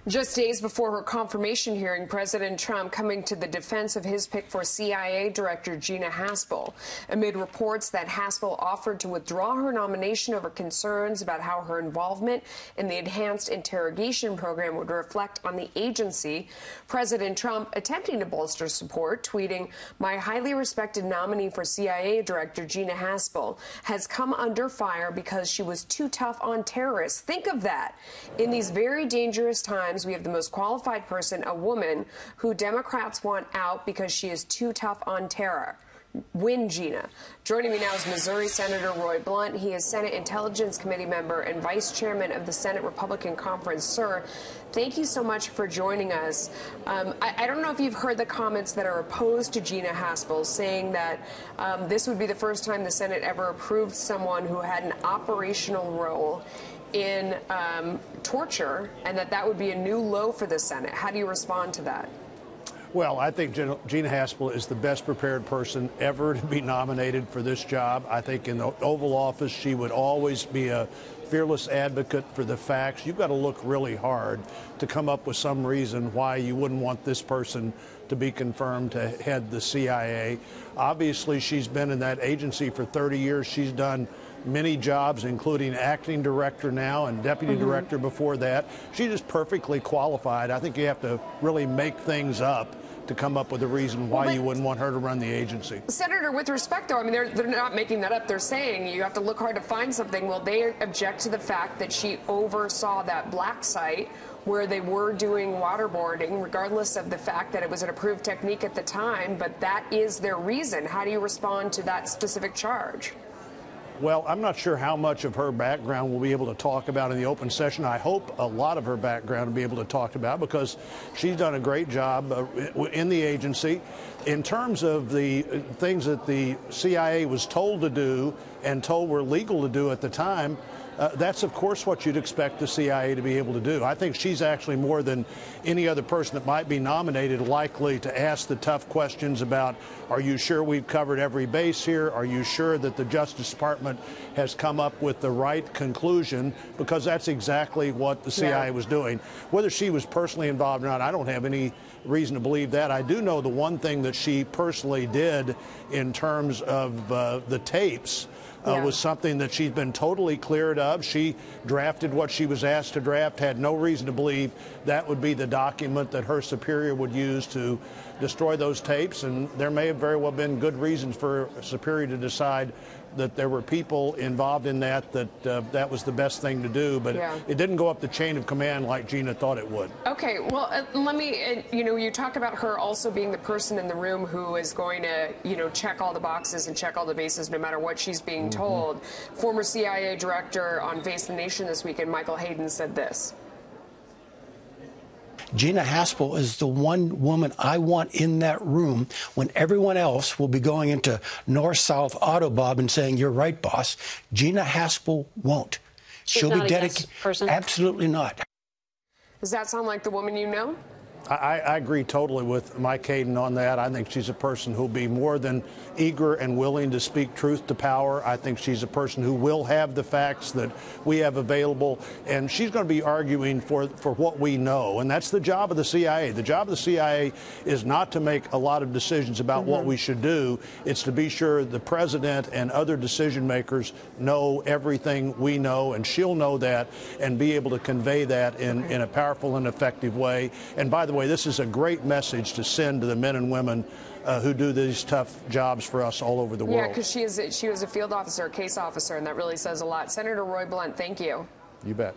Just days before her confirmation hearing, President Trump coming to the defense of his pick for CIA Director Gina Haspel, amid reports that Haspel offered to withdraw her nomination over concerns about how her involvement in the enhanced interrogation program would reflect on the agency. President Trump attempting to bolster support, tweeting, "My highly respected nominee for CIA Director Gina Haspel has come under fire because she was too tough on terrorists." Think of that. In these very dangerous times, we have the most qualified person, a woman, who Democrats want out because she is too tough on terror. Win, Gina. Joining me now is Missouri Senator Roy Blunt. He is Senate Intelligence Committee member and Vice Chairman of the Senate Republican Conference. Sir, thank you so much for joining us. I don't know if you've heard the comments that are opposed to Gina Haspel, saying that this would be the first time the Senate ever approved someone who had an operational role in torture, and that would be a new low for the Senate. How do you respond to that? Well, I think Gina Haspel is the best prepared person ever to be nominated for this job. I think in the Oval Office, she would always be a fearless advocate for the facts. You've got to look really hard to come up with some reason why you wouldn't want this person to be confirmed to head the CIA. Obviously, she's been in that agency for 30 years. She's done many jobs, including acting director now and deputy director before that. She's just perfectly qualified. I think you have to really make things up to come up with a reason why you wouldn't want her to run the agency. Senator, with respect, though, I mean, they're not making that up. They're saying you have to look hard to find something. Well, they object to the fact that she oversaw that black site where they were doing waterboarding, regardless of the fact that it was an approved technique at the time. But that is their reason. How do you respond to that specific charge? Well, I'm not sure how much of her background we'll be able to talk about in the open session. I hope a lot of her background will be able to talk about, because she's done a great job in the agency. In terms of the things that the CIA was told to do and told were legal to do at the time, that's, of course, what you'd expect the CIA to be able to do. I think she's actually, more than any other person that might be nominated, likely to ask the tough questions about, are you sure we've covered every base here? Are you sure that the Justice Department has come up with the right conclusion? Because that's exactly what the CIA was doing. Whether she was personally involved or not, I don't have any reason to believe that. I do know the one thing that she personally did in terms of the tapes was something that she's been totally cleared of. She drafted what she was asked to draft, had no reason to believe that would be the document that her superior would use to destroy those tapes. And there may have very well been good reasons for a superior to decide that there were people involved in that was the best thing to do, but it didn't go up the chain of command like Gina thought it would. Okay, well, let me, you talk about her also being the person in the room who is going to, check all the boxes and check all the bases no matter what she's being told. Former CIA director on Face the Nation this weekend, Michael Hayden, said this. Gina Haspel is the one woman I want in that room when everyone else will be going into north-south Autobob and saying, "You're right, boss." Gina Haspel won't. She'll be dedicated. Yes, absolutely not. Does that sound like the woman you know? I agree totally with Mike Hayden on that. I think she's a person who'll be more than eager and willing to speak truth to power. I think she's a person who will have the facts that we have available, and she's going to be arguing for what we know, and that's the job of the CIA. The job of the CIA is not to make a lot of decisions about what we should do. It's to be sure the president and other decision makers know everything we know, and she'll know that and be able to convey that in a powerful and effective way. And by the way, this is a great message to send to the men and women who do these tough jobs for us all over the world. Yeah, because she was a field officer, a case officer, and that really says a lot. Senator Roy Blunt, thank you. You bet.